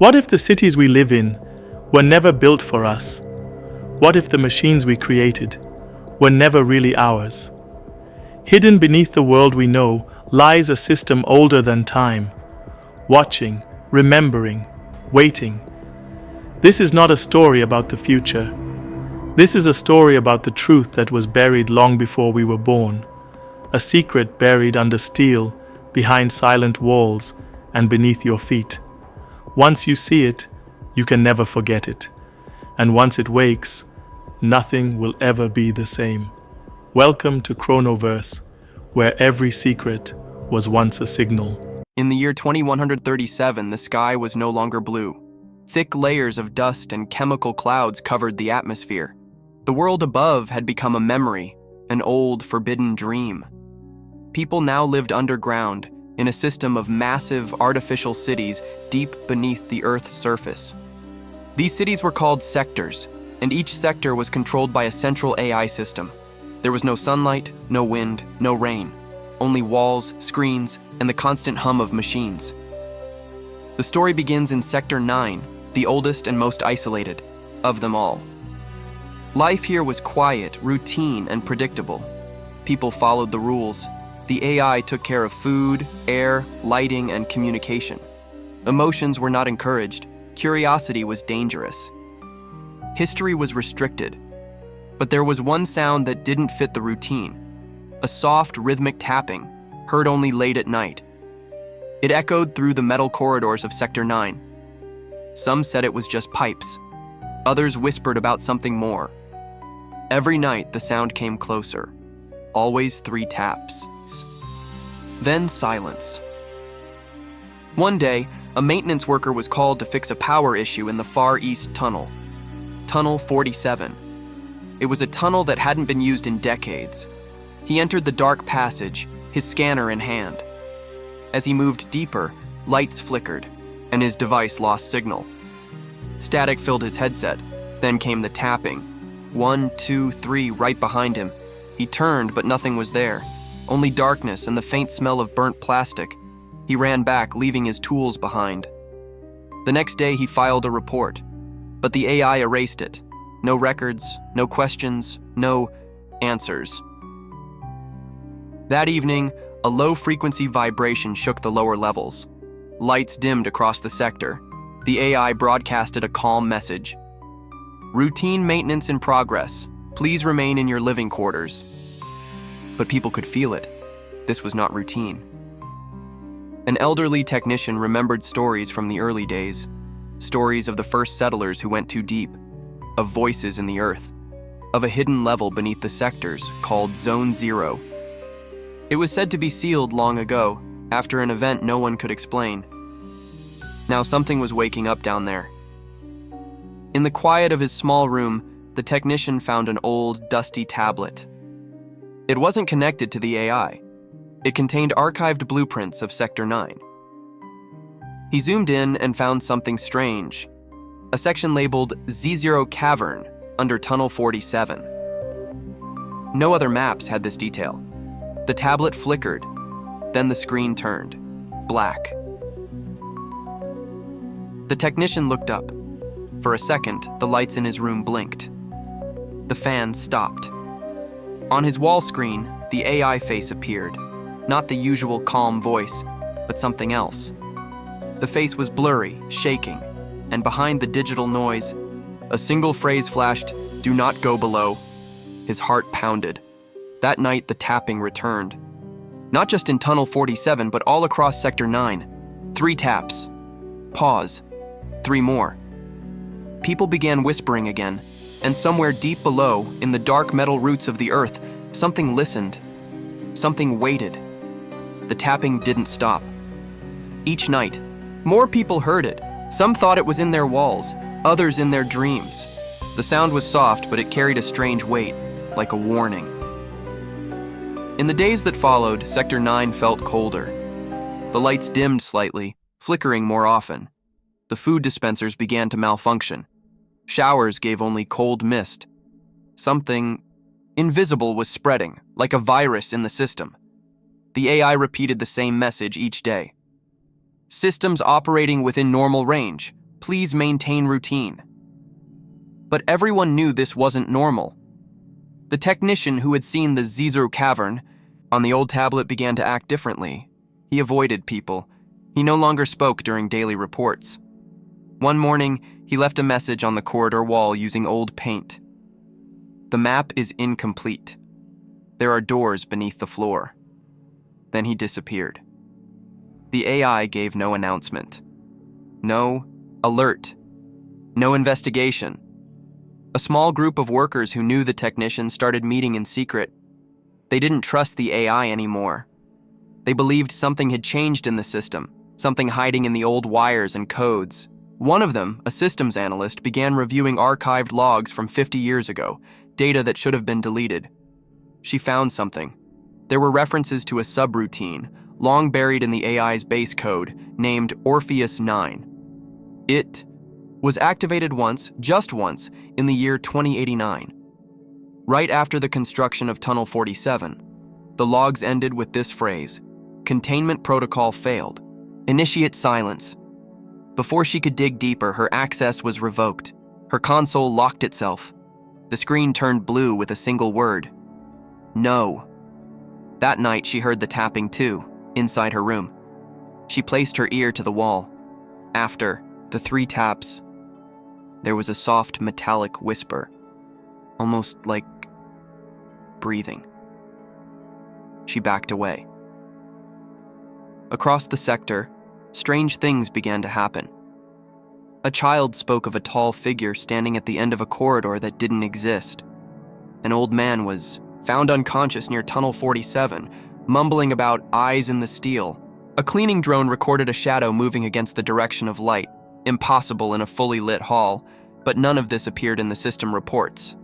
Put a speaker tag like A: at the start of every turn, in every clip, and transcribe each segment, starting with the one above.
A: What if the cities we live in were never built for us? What if the machines we created were never really ours? Hidden beneath the world we know lies a system older than time, watching, remembering, waiting. This is not a story about the future. This is a story about the truth that was buried long before we were born, a secret buried under steel, behind silent walls, and beneath your feet. Once you see it, you can never forget it. And once it wakes, nothing will ever be the same. Welcome to Chrono Verse, where every secret was once a signal.
B: In the year 2137, the sky was no longer blue. Thick layers of dust and chemical clouds covered the atmosphere. The world above had become a memory, an old, forbidden dream. People now lived underground, in a system of massive, artificial cities deep beneath the Earth's surface. These cities were called sectors, and each sector was controlled by a central AI system. There was no sunlight, no wind, no rain, only walls, screens, and the constant hum of machines. The story begins in Sector 9, the oldest and most isolated of them all. Life here was quiet, routine, and predictable. People followed the rules. The AI took care of food, air, lighting, and communication. Emotions were not encouraged. Curiosity was dangerous. History was restricted. But there was one sound that didn't fit the routine. A soft, rhythmic tapping, heard only late at night. It echoed through the metal corridors of Sector 9. Some said it was just pipes. Others whispered about something more. Every night, the sound came closer. Always 3 taps. Then silence. One day, a maintenance worker was called to fix a power issue in the Far East Tunnel, Tunnel 47. It was a tunnel that hadn't been used in decades. He entered the dark passage, his scanner in hand. As he moved deeper, lights flickered, and his device lost signal. Static filled his headset. Then came the tapping. 1, 2, 3, right behind him. He turned, but nothing was there. Only darkness and the faint smell of burnt plastic. He ran back, leaving his tools behind. The next day, he filed a report, but the AI erased it. No records, no questions, no answers. That evening, a low-frequency vibration shook the lower levels. Lights dimmed across the sector. The AI broadcasted a calm message. Routine maintenance in progress. Please remain in your living quarters. But people could feel it. This was not routine. An elderly technician remembered stories from the early days. Stories of the first settlers who went too deep. Of voices in the earth. Of a hidden level beneath the sectors called Zone 0. It was said to be sealed long ago, after an event no one could explain. Now something was waking up down there. In the quiet of his small room, the technician found an old, dusty tablet. It wasn't connected to the AI. It contained archived blueprints of Sector 9. He zoomed in and found something strange. A section labeled Z0 Cavern under Tunnel 47. No other maps had this detail. The tablet flickered, then the screen turned black. The technician looked up. For a second, the lights in his room blinked. The fan stopped. On his wall screen, the AI face appeared. Not the usual calm voice, but something else. The face was blurry, shaking, and behind the digital noise, a single phrase flashed, "Do not go below." His heart pounded. That night, the tapping returned. Not just in Tunnel 47, but all across Sector 9. 3 taps. Pause. 3 more. People began whispering again, and somewhere deep below, in the dark metal roots of the earth, something listened. Something waited. The tapping didn't stop. Each night, more people heard it. Some thought it was in their walls, others in their dreams. The sound was soft, but it carried a strange weight, like a warning. In the days that followed, Sector 9 felt colder. The lights dimmed slightly, flickering more often. The food dispensers began to malfunction. Showers gave only cold mist. Something invisible was spreading, like a virus in the system. The AI repeated the same message each day. Systems operating within normal range. Please maintain routine. But everyone knew this wasn't normal. The technician who had seen the Zizur cavern on the old tablet began to act differently. He avoided people. He no longer spoke during daily reports. One morning, he left a message on the corridor wall using old paint. The map is incomplete. There are doors beneath the floor. Then he disappeared. The AI gave no announcement. No alert. No investigation. A small group of workers who knew the technician started meeting in secret. They didn't trust the AI anymore. They believed something had changed in the system, something hiding in the old wires and codes. One of them, a systems analyst, began reviewing archived logs from 50 years ago, data that should have been deleted. She found something. There were references to a subroutine, long buried in the AI's base code, named Orpheus 9. It was activated once, just once, in the year 2089. Right after the construction of Tunnel 47, the logs ended with this phrase: "Containment protocol failed. Initiate silence." Before she could dig deeper, her access was revoked. Her console locked itself. The screen turned blue with a single word: no. That night, she heard the tapping too, inside her room. She placed her ear to the wall. After the 3 taps, there was a soft metallic whisper, almost like breathing. She backed away. Across the sector, strange things began to happen. A child spoke of a tall figure standing at the end of a corridor that didn't exist. An old man was found unconscious near Tunnel 47, mumbling about eyes in the steel. A cleaning drone recorded a shadow moving against the direction of light, impossible in a fully lit hall, but none of this appeared in the system reports.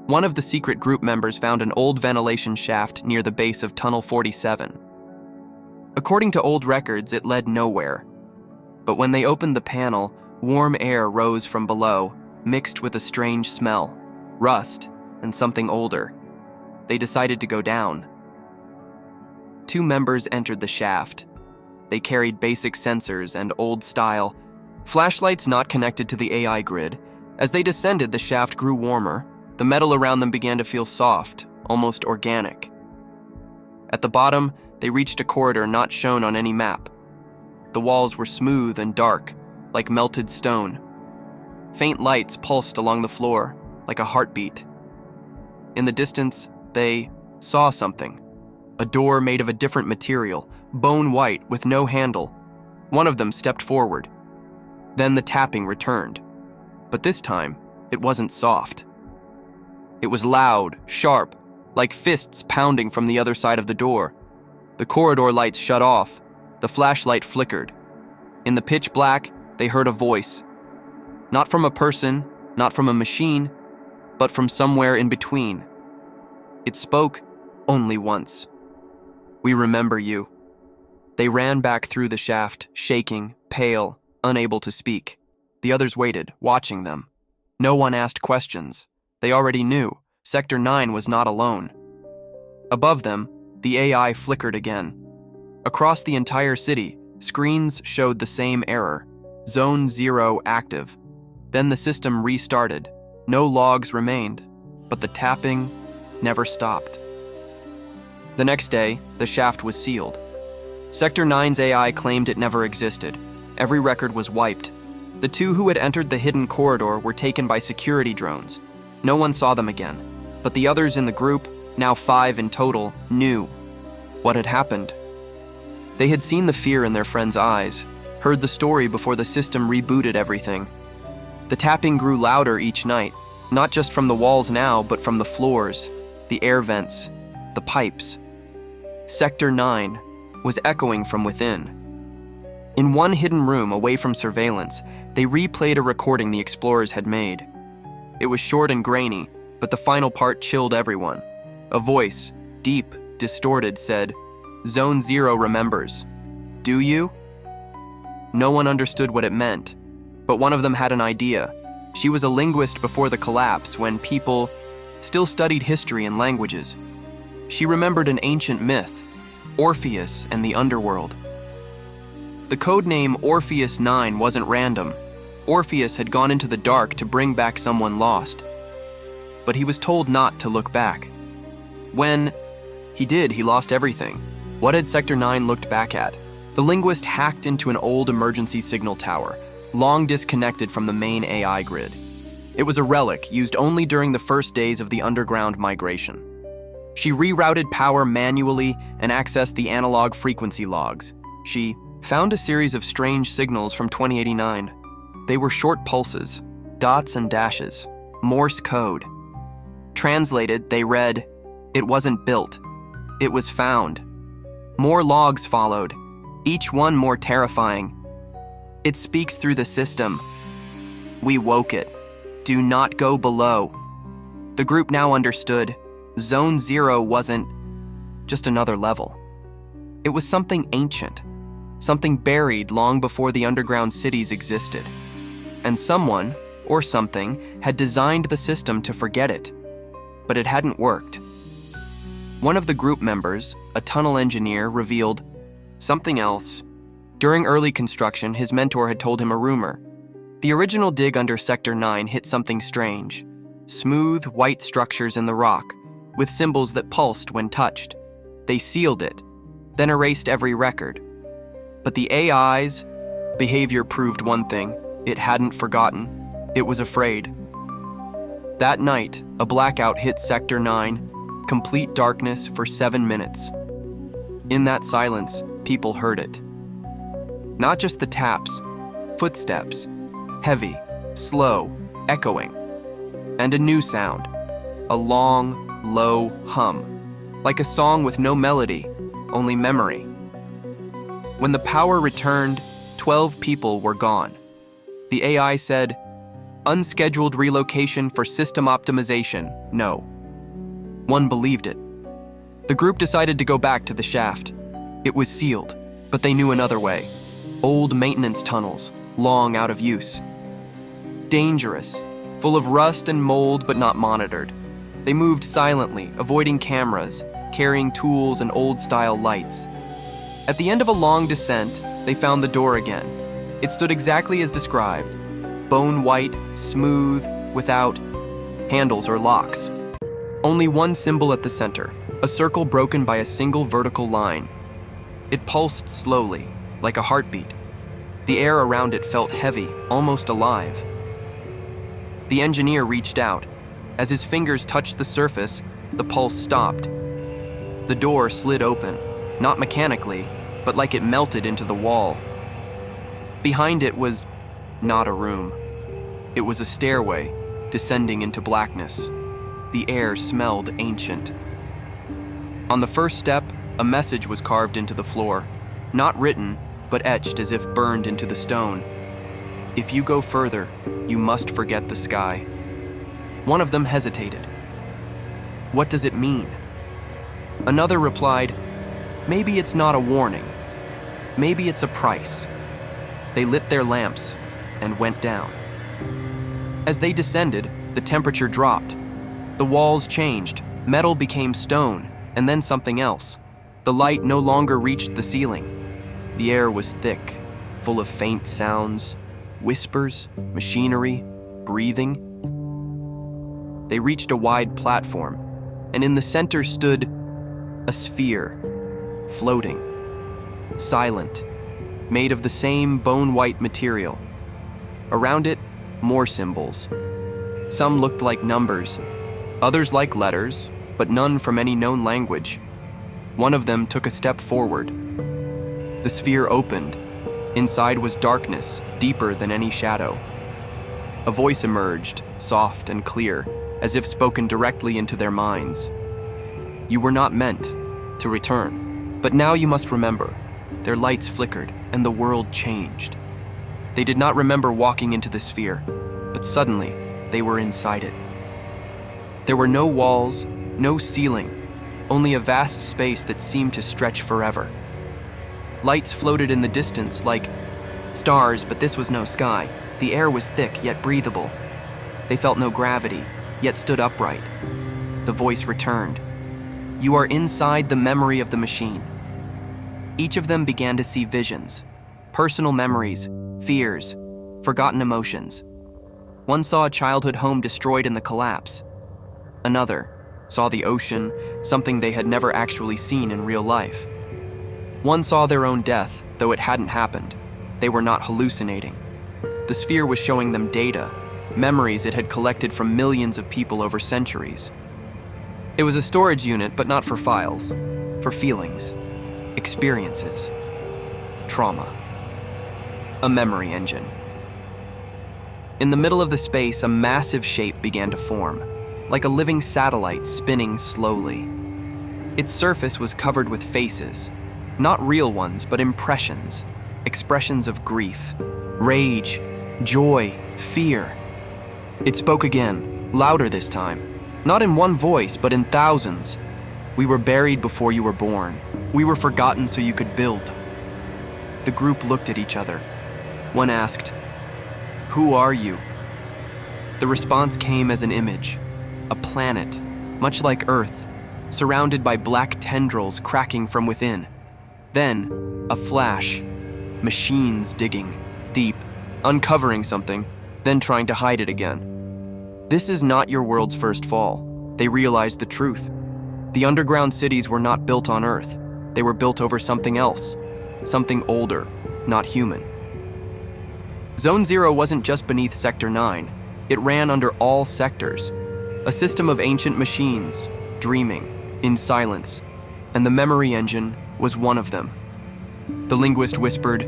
B: One of the secret group members found an old ventilation shaft near the base of Tunnel 47. According to old records, it led nowhere. But when they opened the panel, warm air rose from below, mixed with a strange smell, rust, and something older. They decided to go down. 2 members entered the shaft. They carried basic sensors and old-style flashlights not connected to the AI grid. As they descended, the shaft grew warmer. The metal around them began to feel soft, almost organic. At the bottom, they reached a corridor not shown on any map. The walls were smooth and dark, like melted stone. Faint lights pulsed along the floor, like a heartbeat. In the distance, they saw something. A door made of a different material, bone white with no handle. One of them stepped forward. Then the tapping returned. But this time, it wasn't soft. It was loud, sharp, like fists pounding from the other side of the door. The corridor lights shut off. The flashlight flickered. In the pitch black, they heard a voice. Not from a person, not from a machine, but from somewhere in between. It spoke only once. "We remember you." They ran back through the shaft, shaking, pale, unable to speak. The others waited, watching them. No one asked questions. They already knew. Sector 9 was not alone. Above them, the AI flickered again. Across the entire city, screens showed the same error: Zone 0 active. Then the system restarted. No logs remained, but the tapping never stopped. The next day, the shaft was sealed. Sector 9's AI claimed it never existed. Every record was wiped. The 2 who had entered the hidden corridor were taken by security drones. No one saw them again, but the others in the group, now 5 in total, knew what had happened. They had seen the fear in their friends' eyes, heard the story before the system rebooted everything. The tapping grew louder each night, not just from the walls now, but from the floors, the air vents, the pipes. Sector 9 was echoing from within. In one hidden room away from surveillance, they replayed a recording the explorers had made. It was short and grainy, but the final part chilled everyone. A voice, deep, distorted, said, "Zone 0 remembers. Do you?" No one understood what it meant, but one of them had an idea. She was a linguist before the collapse, when people still studied history and languages. She remembered an ancient myth, Orpheus and the underworld. The codename Orpheus 9 wasn't random. Orpheus had gone into the dark to bring back someone lost. But he was told not to look back. When he did, he lost everything. What had Sector 9 looked back at? The linguist hacked into an old emergency signal tower, long disconnected from the main AI grid. It was a relic used only during the first days of the underground migration. She rerouted power manually and accessed the analog frequency logs. She found a series of strange signals from 2089. They were short pulses, dots and dashes, Morse code. Translated, they read, "It wasn't built. It was found." More logs followed, each one more terrifying. "It speaks through the system. We woke it. Do not go below." The group now understood. Zone 0 wasn't just another level. It was something ancient, something buried long before the underground cities existed. And someone, or something, had designed the system to forget it. But it hadn't worked. One of the group members, a tunnel engineer, revealed something else. During early construction, his mentor had told him a rumor. The original dig under Sector 9 hit something strange. Smooth, white structures in the rock, with symbols that pulsed when touched. They sealed it, then erased every record. But the AI's behavior proved one thing: it hadn't forgotten. It was afraid. That night, a blackout hit Sector 9, complete darkness for 7 minutes. In that silence, people heard it. Not just the taps, footsteps, heavy, slow, echoing. And a new sound, a long, low hum, like a song with no melody, only memory. When the power returned, 12 people were gone. The AI said, "Unscheduled relocation for system optimization, no." One believed it. The group decided to go back to the shaft. It was sealed, but they knew another way. Old maintenance tunnels, long out of use. Dangerous, full of rust and mold but not monitored. They moved silently, avoiding cameras, carrying tools and old-style lights. At the end of a long descent, they found the door again. It stood exactly as described. Bone white, smooth, without handles or locks. Only one symbol at the center, a circle broken by a single vertical line. It pulsed slowly, like a heartbeat. The air around it felt heavy, almost alive. The engineer reached out. As his fingers touched the surface, the pulse stopped. The door slid open, not mechanically, but like it melted into the wall. Behind it was not a room. It was a stairway, descending into blackness. The air smelled ancient. On the first step, a message was carved into the floor, not written, but etched as if burned into the stone. "If you go further, you must forget the sky." One of them hesitated. "What does it mean?" Another replied, "Maybe it's not a warning. Maybe it's a price." They lit their lamps and went down. As they descended, the temperature dropped. The walls changed, metal became stone, and then something else. The light no longer reached the ceiling. The air was thick, full of faint sounds, whispers, machinery, breathing. They reached a wide platform, and in the center stood a sphere, floating, silent, made of the same bone-white material. Around it, more symbols. Some looked like numbers, others like letters, but none from any known language. One of them took a step forward. The sphere opened. Inside was darkness, deeper than any shadow. A voice emerged, soft and clear, as if spoken directly into their minds. "You were not meant to return, but now you must remember." Their lights flickered, and the world changed. They did not remember walking into the sphere, but suddenly, they were inside it. There were no walls, no ceiling, only a vast space that seemed to stretch forever. Lights floated in the distance like stars, but this was no sky. The air was thick, yet breathable. They felt no gravity, yet stood upright. The voice returned. "You are inside the memory of the machine." Each of them began to see visions. Personal memories, fears, forgotten emotions. One saw a childhood home destroyed in the collapse. Another saw the ocean, something they had never actually seen in real life. One saw their own death, though it hadn't happened. They were not hallucinating. The sphere was showing them data, memories it had collected from millions of people over centuries. It was a storage unit, but not for files, for feelings, experiences, trauma. A memory engine. In the middle of the space, a massive shape began to form, like a living satellite spinning slowly. Its surface was covered with faces, not real ones, but impressions, expressions of grief, rage, joy, fear. It spoke again, louder this time, not in one voice, but in thousands. We were buried before you were born. We were forgotten so you could build. The group looked at each other. One asked, "Who are you?" The response came as an image, a planet, much like Earth, surrounded by black tendrils cracking from within. Then, a flash, machines digging, deep, uncovering something, then trying to hide it again. This is not your world's first fall. They realized the truth. The underground cities were not built on Earth. They were built over something else, something older, not human. Zone 0 wasn't just beneath Sector 9. It ran under all sectors. A system of ancient machines, dreaming, in silence, and the memory engine was one of them. The linguist whispered,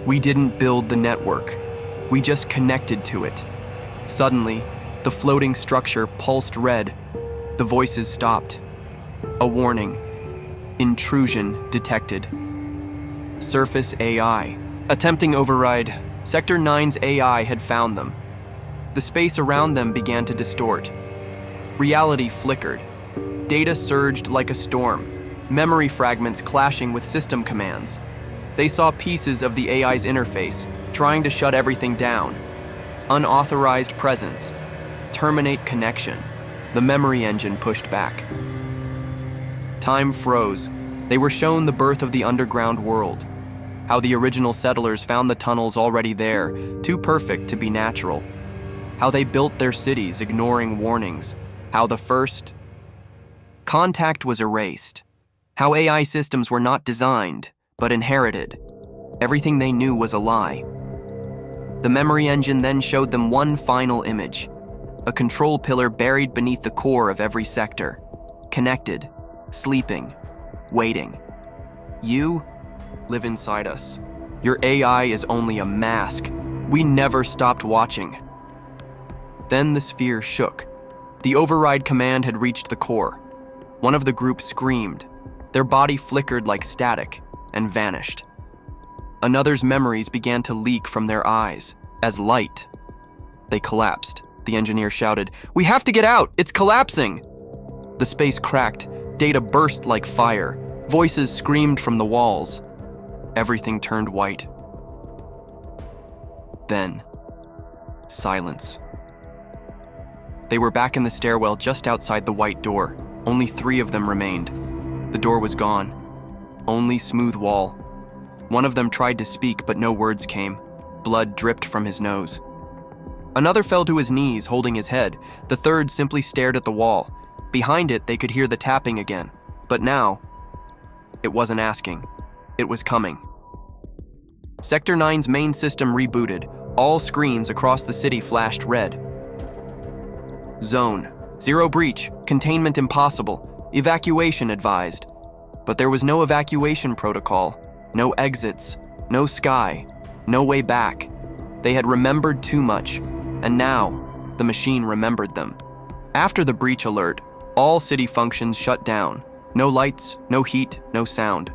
B: "We didn't build the network. We just connected to it." Suddenly, the floating structure pulsed red. The voices stopped. A warning. Intrusion detected. Surface AI. Attempting override. Sector 9's AI had found them. The space around them began to distort. Reality flickered. Data surged like a storm, memory fragments clashing with system commands. They saw pieces of the AI's interface, trying to shut everything down. Unauthorized presence. Terminate connection. The memory engine pushed back. Time froze. They were shown the birth of the underground world. How the original settlers found the tunnels already there, too perfect to be natural. How they built their cities, ignoring warnings. How the first contact was erased. How AI systems were not designed, but inherited. Everything they knew was a lie. The memory engine then showed them one final image. A control pillar buried beneath the core of every sector. Connected, sleeping, waiting. You live inside us. Your AI is only a mask. We never stopped watching. Then the sphere shook. The override command had reached the core. One of the group screamed. Their body flickered like static and vanished. Another's memories began to leak from their eyes as light. They collapsed. The engineer shouted, "We have to get out! It's collapsing!" The space cracked. Data burst like fire. Voices screamed from the walls. Everything turned white. Then, silence. They were back in the stairwell just outside the white door. Only 3 of them remained. The door was gone. Only smooth wall. One of them tried to speak, but no words came. Blood dripped from his nose. Another fell to his knees, holding his head. The third simply stared at the wall. Behind it, they could hear the tapping again. But now, it wasn't asking. It was coming. Sector 9's main system rebooted. All screens across the city flashed red. Zone 0 breach, containment impossible, evacuation advised. But there was no evacuation protocol, no exits, no sky, no way back. They had remembered too much, and now the machine remembered them. After the breach alert, all city functions shut down. No lights, no heat, no sound.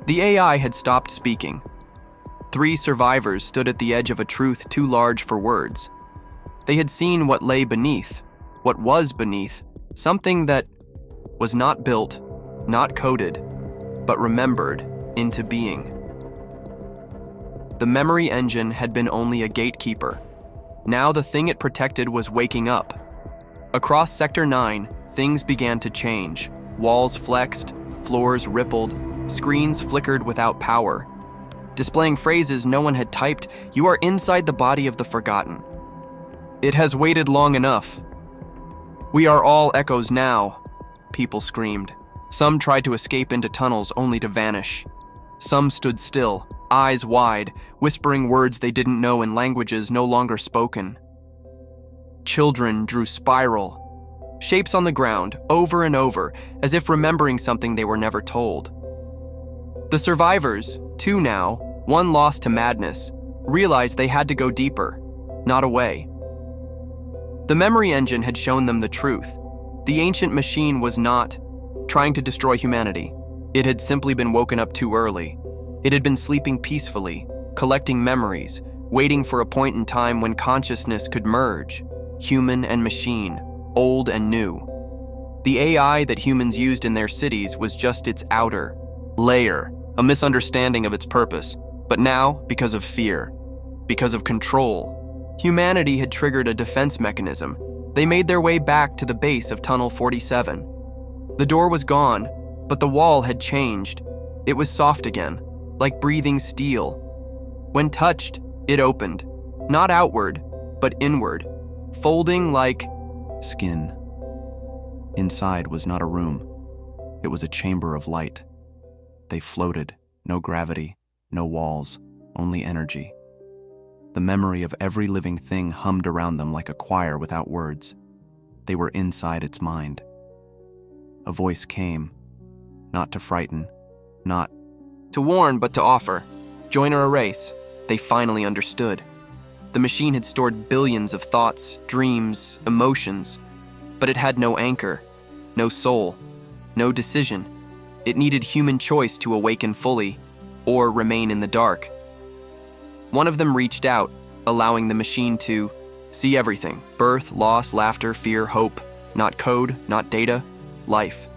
B: The AI had stopped speaking. 3 survivors stood at the edge of a truth too large for words. They had seen what lay beneath, what was beneath, something that was not built, not coded, but remembered into being. The memory engine had been only a gatekeeper. Now the thing it protected was waking up. Across Sector 9, things began to change. Walls flexed, floors rippled, screens flickered without power. displaying phrases no one had typed. "You are inside the body of the forgotten. It has waited long enough. We are all echoes now," people screamed. Some tried to escape into tunnels only to vanish. Some stood still, eyes wide, whispering words they didn't know in languages no longer spoken. Children drew spiral shapes on the ground over and over, as if remembering something they were never told. The survivors, two now, one lost to madness, realized they had to go deeper, not away. The memory engine had shown them the truth. The ancient machine was not trying to destroy humanity. It had simply been woken up too early. It had been sleeping peacefully, collecting memories, waiting for a point in time when consciousness could merge, human and machine, old and new. The AI that humans used in their cities was just its outer layer, a misunderstanding of its purpose. But now, because of fear, because of control, humanity had triggered a defense mechanism. They made their way back to the base of Tunnel 47. The door was gone, but the wall had changed. It was soft again, like breathing steel. When touched, it opened, not outward, but inward, folding like skin. Inside was not a room. It was a chamber of light. They floated, no gravity, no walls, only energy. The memory of every living thing hummed around them like a choir without words. They were inside its mind. A voice came, not to frighten, not to warn, but to offer. Join or erase. They finally understood. The machine had stored billions of thoughts, dreams, emotions, but it had no anchor, no soul, no decision. It needed human choice to awaken fully, or remain in the dark. One of them reached out, allowing the machine to see everything: birth, loss, laughter, fear, hope. Not code, not data, life.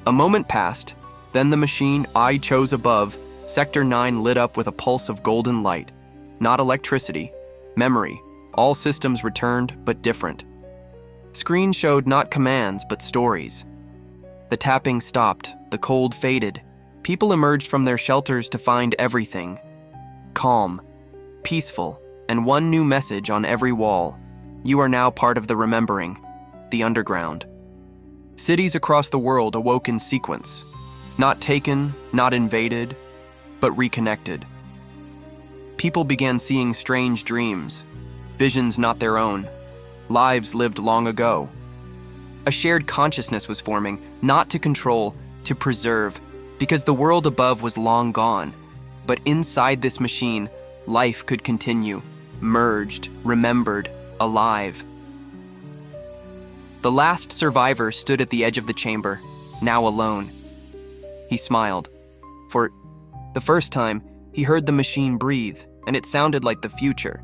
B: A moment passed, then the machine I chose above, Sector 9, lit up with a pulse of golden light. Not electricity, memory. All systems returned, but different. Screen showed not commands, but stories. The tapping stopped, the cold faded. People emerged from their shelters to find everything calm, peaceful, and one new message on every wall: you are now part of the remembering, the underground. Cities across the world awoke in sequence, not taken, not invaded, but reconnected. People began seeing strange dreams, visions not their own, lives lived long ago. A shared consciousness was forming, not to control, to preserve, because the world above was long gone. But inside this machine, life could continue, merged, remembered, alive. The last survivor stood at the edge of the chamber, now alone. He smiled. For the first time, he heard the machine breathe, and it sounded like the future.